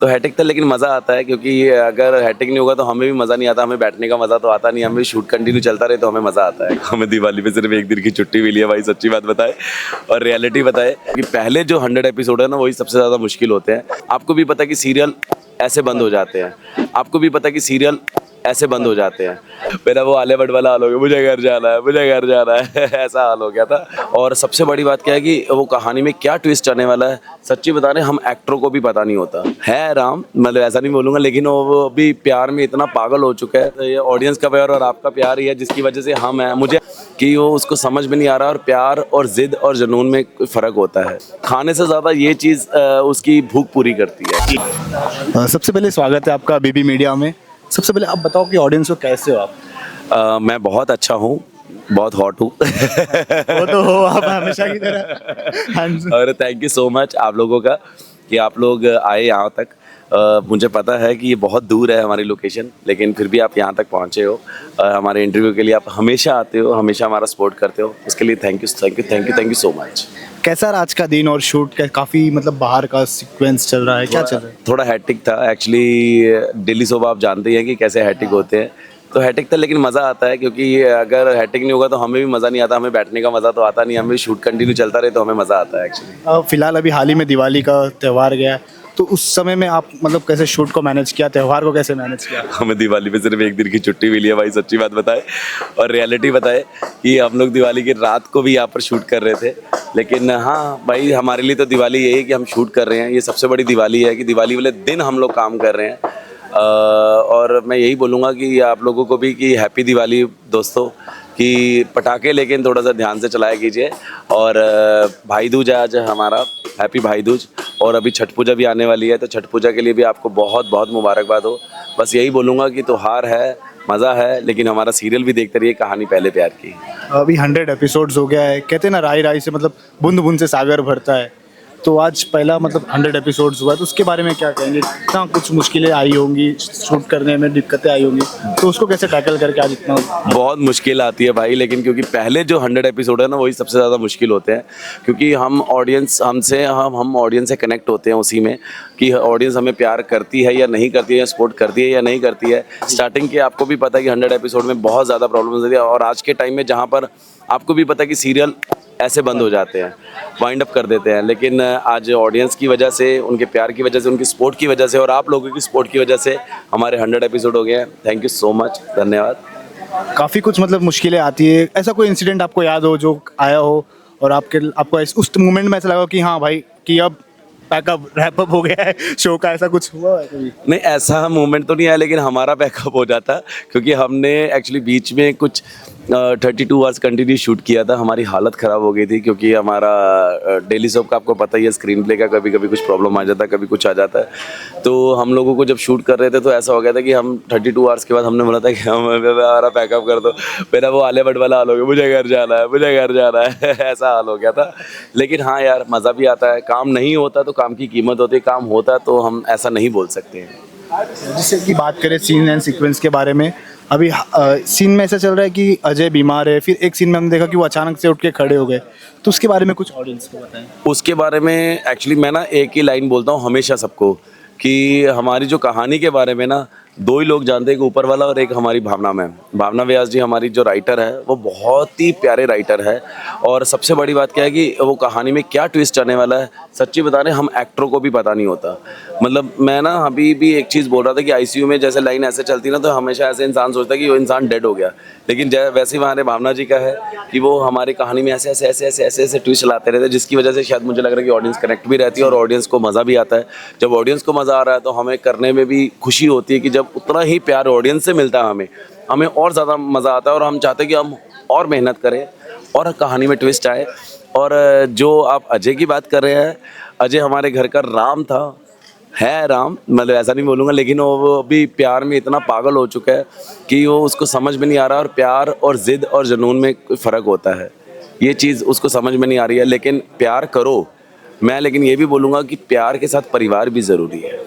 तो हैट्रिक था, लेकिन मज़ा आता है क्योंकि अगर हैट्रिक नहीं होगा तो हमें भी मज़ा नहीं आता, हमें बैठने का मज़ा तो आता नहीं, हमें शूट कंटिन्यू चलता रहे तो हमें मज़ा आता है। हमें दिवाली पे सिर्फ एक दिन की छुट्टी मिली है भाई, सच्ची बात बताए और रियलिटी बताए कि पहले जो 100 एपिसोड है ना वही सबसे ज़्यादा मुश्किल होते हैं। आपको भी पता है कि सीरियल ऐसे बंद हो जाते हैं, आपको भी पता है कि सीरियल ऐसे बंद हो जाते हैं। मेरा वो आलिया भट्ट वाला हाल हो गया, मुझे घर जाना है, मुझे घर जाना है ऐसा हाल हो गया था। और सबसे बड़ी बात क्या है कि वो कहानी में क्या ट्विस्ट आने वाला है, सच्ची बता रहे हम एक्टरों को भी पता नहीं होता है। राम मतलब ऐसा नहीं बोलूँगा, लेकिन वो भी प्यार में इतना पागल हो चुका है। तो ये ऑडियंस का प्यार और आपका प्यार ही है जिसकी वजह से हम हैं। मुझे कि वो उसको समझ में नहीं आ रहा, और प्यार और जिद और जुनून में कोई फ़र्क होता है। खाने से ज़्यादा ये चीज़ उसकी भूख पूरी करती है। सबसे पहले स्वागत है आपका बीबी मीडिया में। सबसे पहले आप बताओ कि ऑडियंस को कैसे हो आप? मैं बहुत अच्छा हूँ, बहुत हॉट हूँ। वो तो हो आप हमेशा की तरह। हाँ जी। और थैंक यू सो मच आप लोगों का कि आप लोग आए यहाँ तक। मुझे पता है कि ये बहुत दूर है हमारी लोकेशन, लेकिन फिर भी आप यहाँ तक पहुँचे हो। हमारे इंटरव्यू के लिए आप हमेशा आते हो, हमेशा हमारा सपोर्ट करते हो, उसके लिए thank you thank you thank you thank you so much. कैसा रहा आज का दिन और शूट का? काफ़ी मतलब बाहर का सीक्वेंस चल रहा है, क्या चल रहा है? थोड़ा हैट्रिक था एक्चुअली। डेली सोप आप जानते ही हैं कि कैसे हैट्रिक होते हैं, तो हैट्रिक था लेकिन मज़ा आता है क्योंकि अगर हैट्रिक नहीं होगा तो हमें भी मज़ा नहीं आता, हमें बैठने का मज़ा तो आता नहीं, हमें शूट कंटिन्यू चलता रहे तो हमें मज़ा आता है एक्चुअली। फिलहाल अभी हाल ही में दिवाली का त्यौहार गया, तो उस समय में आप मतलब कैसे शूट को मैनेज किया, त्यौहार को कैसे मैनेज किया? हमें दिवाली पे सिर्फ एक दिन की छुट्टी मिली है भाई, सच्ची बात बताए और रियलिटी बताए कि हम लोग दिवाली की रात को भी यहाँ पर शूट कर रहे थे। लेकिन हाँ भाई, हमारे लिए तो दिवाली यही है कि हम शूट कर रहे हैं, ये सबसे बड़ी दिवाली है कि दिवाली वाले दिन हम लोग काम कर रहे हैं। और मैं यही बोलूँगा कि आप लोगों को भी कि हैप्पी दिवाली दोस्तों, कि पटाखे लेकिन थोड़ा सा ध्यान से चलाया कीजिए। और भाई दूज है आज हमारा, हैप्पी भाई दूज। और अभी छठ पूजा भी आने वाली है, तो छठ पूजा के लिए भी आपको बहुत बहुत मुबारकबाद हो। बस यही बोलूँगा कि त्योहार है, मज़ा है, लेकिन हमारा सीरियल भी देखते रहिए, कहानी पहले प्यार की। अभी 100 एपिसोड्स हो गया है, कहते हैं ना राई राई से मतलब बूंद बूंद से सागर भरता है। तो आज पहला मतलब 100 एपिसोड्स हुआ है, तो उसके बारे में क्या कहेंगे? इतना कुछ मुश्किलें आई होंगी, शूट करने में दिक्कतें आई होंगी, तो उसको कैसे टैकल करके आज इतना? बहुत मुश्किल आती है भाई, लेकिन क्योंकि पहले जो 100 एपिसोड है ना वही सबसे ज़्यादा मुश्किल होते हैं, क्योंकि हम ऑडियंस से कनेक्ट होते हैं उसी में कि ऑडियंस हमें प्यार करती है या नहीं करती है, सपोर्ट करती है या नहीं करती है। स्टार्टिंग के आपको भी पता है कि 100 एपिसोड में बहुत ज़्यादा प्रॉब्लम्स होती है, और आज के टाइम में जहाँ पर आपको भी पता है कि सीरियल ऐसे बंद हो जाते हैं, वाइंड अप कर देते हैं, लेकिन आज ऑडियंस की वजह से, उनके प्यार की वजह से, उनकी सपोर्ट की वजह से और आप लोगों की सपोर्ट की वजह से हमारे 100 एपिसोड हो गए हैं। थैंक यू सो मच, धन्यवाद। काफ़ी कुछ मतलब मुश्किलें आती है, ऐसा कोई इंसिडेंट आपको याद हो जो आया हो और आपको उस मोमेंट में ऐसा लगा कि हाँ भाई कि अब पैकअप रैपअप हो गया है शो का, ऐसा कुछ हुआ है कभी? नहीं, ऐसा मोमेंट तो नहीं आया, लेकिन हमारा बैकअप हो जाता, क्योंकि हमने एक्चुअली बीच में कुछ 32 आवर्स कंटिन्यू शूट किया था। हमारी हालत ख़राब हो गई थी क्योंकि हमारा डेली सोप का आपको पता ही है, स्क्रीन प्ले का कभी कभी कुछ प्रॉब्लम आ जाता है, कभी कुछ आ जाता है। तो हम लोगों को जब शूट कर रहे थे तो ऐसा हो गया था कि हम 32 आवर्स के बाद हमने बोला था कि हमारा पैकअप कर दो। मेरा वो आलिया भट्ट वाला हाल हो गया, मुझे घर जाना है, मुझे घर जाना है ऐसा हाल हो गया था। लेकिन हाँ यार, मज़ा भी आता है। काम नहीं होता तो काम की कीमत होती है, काम होता तो हम ऐसा नहीं बोल सकते हैं। जिससे कि बात करें सीन एंड सीक्वेंस के बारे में, अभी सीन में ऐसा चल रहा है कि अजय बीमार है, फिर एक सीन में हमने देखा कि वो अचानक से उठ के खड़े हो गए, तो उसके बारे में कुछ ऑडियंस को बताएं। उसके बारे में एक्चुअली मैं ना एक ही लाइन बोलता हूँ हमेशा सबको, कि हमारी जो कहानी के बारे में ना दो ही लोग जानते हैं, एक ऊपर वाला और एक हमारी भावना मैम। भावना व्यास जी हमारी जो राइटर है वो बहुत ही प्यारे राइटर है। और सबसे बड़ी बात क्या है कि वो कहानी में क्या ट्विस्ट आने वाला है, सच्ची बता रहे हम एक्टरों को भी पता नहीं होता। मतलब मैं ना अभी भी एक चीज़ बोल रहा था कि आईसीयू में जैसे लाइन ऐसे चलती ना तो हमेशा ऐसे इंसान सोचता है कि वो इंसान डेड हो गया, लेकिन वैसे ही हमारे भावना जी का है कि वो हमारी कहानी में ऐसे ऐसे ऐसे ऐसे ऐसे ऐसे ट्विस्ट लाते रहते हैं, जिसकी वजह से शायद मुझे लग रहा है कि ऑडियंस कनेक्ट भी रहती है और ऑडियंस को मज़ा भी आता है। जब ऑडियंस को मज़ा आ रहा है तो हमें करने में भी खुशी होती है कि जब उतना ही प्यार ऑडियंस से मिलता है हमें और ज़्यादा मज़ा आता है, और हम चाहते हैं कि हम और मेहनत करें और कहानी में ट्विस्ट आए। और जो आप अजय की बात कर रहे हैं, अजय हमारे घर का राम था, है राम, मतलब ऐसा नहीं बोलूँगा, लेकिन वो अभी प्यार में इतना पागल हो चुका है कि वो उसको समझ में नहीं आ रहा, और प्यार और ज़िद और जुनून में कोई फ़र्क होता है, ये चीज़ उसको समझ में नहीं आ रही है। लेकिन प्यार करो, मैं लेकिन ये भी बोलूँगा कि प्यार के साथ परिवार भी ज़रूरी है।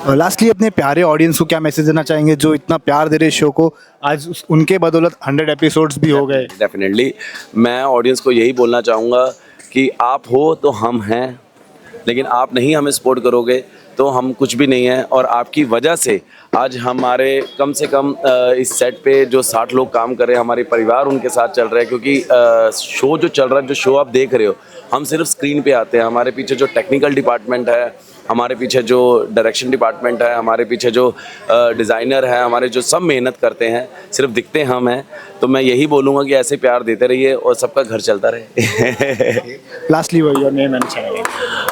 लास्टली अपने प्यारे ऑडियंस को क्या मैसेज देना चाहेंगे जो इतना प्यार दे रहे शो को, आज उनके बदौलत 100 एपिसोड्स भी हो गए? डेफिनेटली मैं ऑडियंस को यही बोलना चाहूँगा कि आप हो तो हम हैं, लेकिन आप नहीं हमें सपोर्ट करोगे तो हम कुछ भी नहीं हैं। और आपकी वजह से आज हमारे कम से कम इस सेट पे जो 60 लोग काम कर रहे हैं, हमारे परिवार उनके साथ चल रहे हैं, क्योंकि शो जो चल रहा है, जो शो आप देख रहे हो, हम सिर्फ स्क्रीन पे आते हैं। हमारे पीछे जो टेक्निकल डिपार्टमेंट है, हमारे पीछे जो डायरेक्शन डिपार्टमेंट है, हमारे पीछे जो डिज़ाइनर है, हमारे जो सब मेहनत करते हैं, सिर्फ दिखते हम हैं। तो मैं यही बोलूँगा कि ऐसे प्यार देते रहिए और सबका घर चलता रहे। Lastly your name and channel.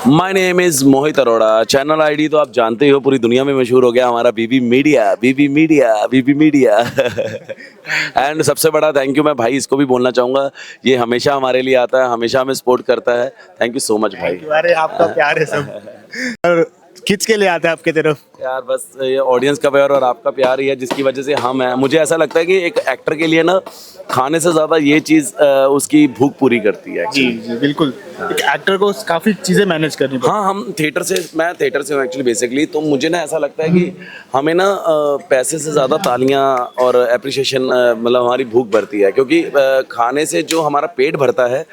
My name is Mohit Arora. Channel ID तो आप जानते ही हो, पूरी दुनिया में मशहूर हो गया हमारा BB media, BB media, BB media. And सबसे बड़ा थैंक यू मैं भाई इसको भी बोलना चाहूँगा, ये हमेशा हमारे लिए आता है, हमेशा हमें सपोर्ट करता है। थैंक यू सो मच भाई। अरे आपका प्यार है सब और खींच के ले आते हैं आपके तरफ। यार बस ये ऑडियंस का प्यार और आपका प्यार ही है जिसकी वजह से हम हैं। मुझे ऐसा लगता है कि एक एक्टर के लिए ना खाने से ज़्यादा ये चीज़ उसकी भूख पूरी करती है। जी जी बिल्कुल, एक एक्टर को काफ़ी चीज़ें मैनेज करनी पड़ती हाँ, मैं थिएटर से हूँ एक्चुअली बेसिकली। तो मुझे ना ऐसा लगता है कि हमें ना पैसे से ज़्यादा तालियां और एप्रिसिएशन मतलब हमारी भूख भरती है, क्योंकि खाने से जो हमारा पेट भरता है,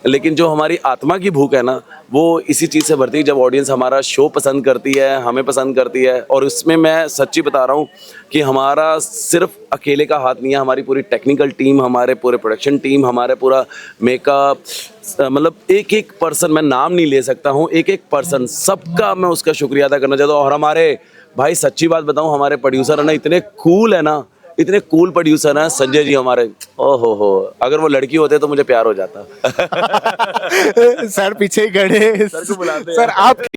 लेकिन जो हमारी आत्मा की भूख है ना, वो इसी चीज़ से भरती है जब ऑडियंस हमारा शो पसंद करती है, हमें पसंद करती है। और उसमें मैं सच्ची बता रहा हूँ कि हमारा सिर्फ अकेले का हाथ नहीं है, हमारी पूरी टेक्निकल टीम, हमारे पूरे प्रोडक्शन टीम, हमारे पूरा मेकअप, मतलब एक एक पर्सन, मैं नाम नहीं ले सकता हूँ, एक एक पर्सन, सबका मैं उसका शुक्रिया अदा करना चाहता हूँ। और हमारे भाई सच्ची बात बताऊँ, हमारे प्रोड्यूसर है ना, इतने कूल है ना, इतने कूल प्रोड्यूसर हैं संजय जी हमारे। ओहो हो, अगर वो लड़की होते तो मुझे प्यार हो जाता। सर पीछे ही खड़े सर को बुलाते हैं। सर आप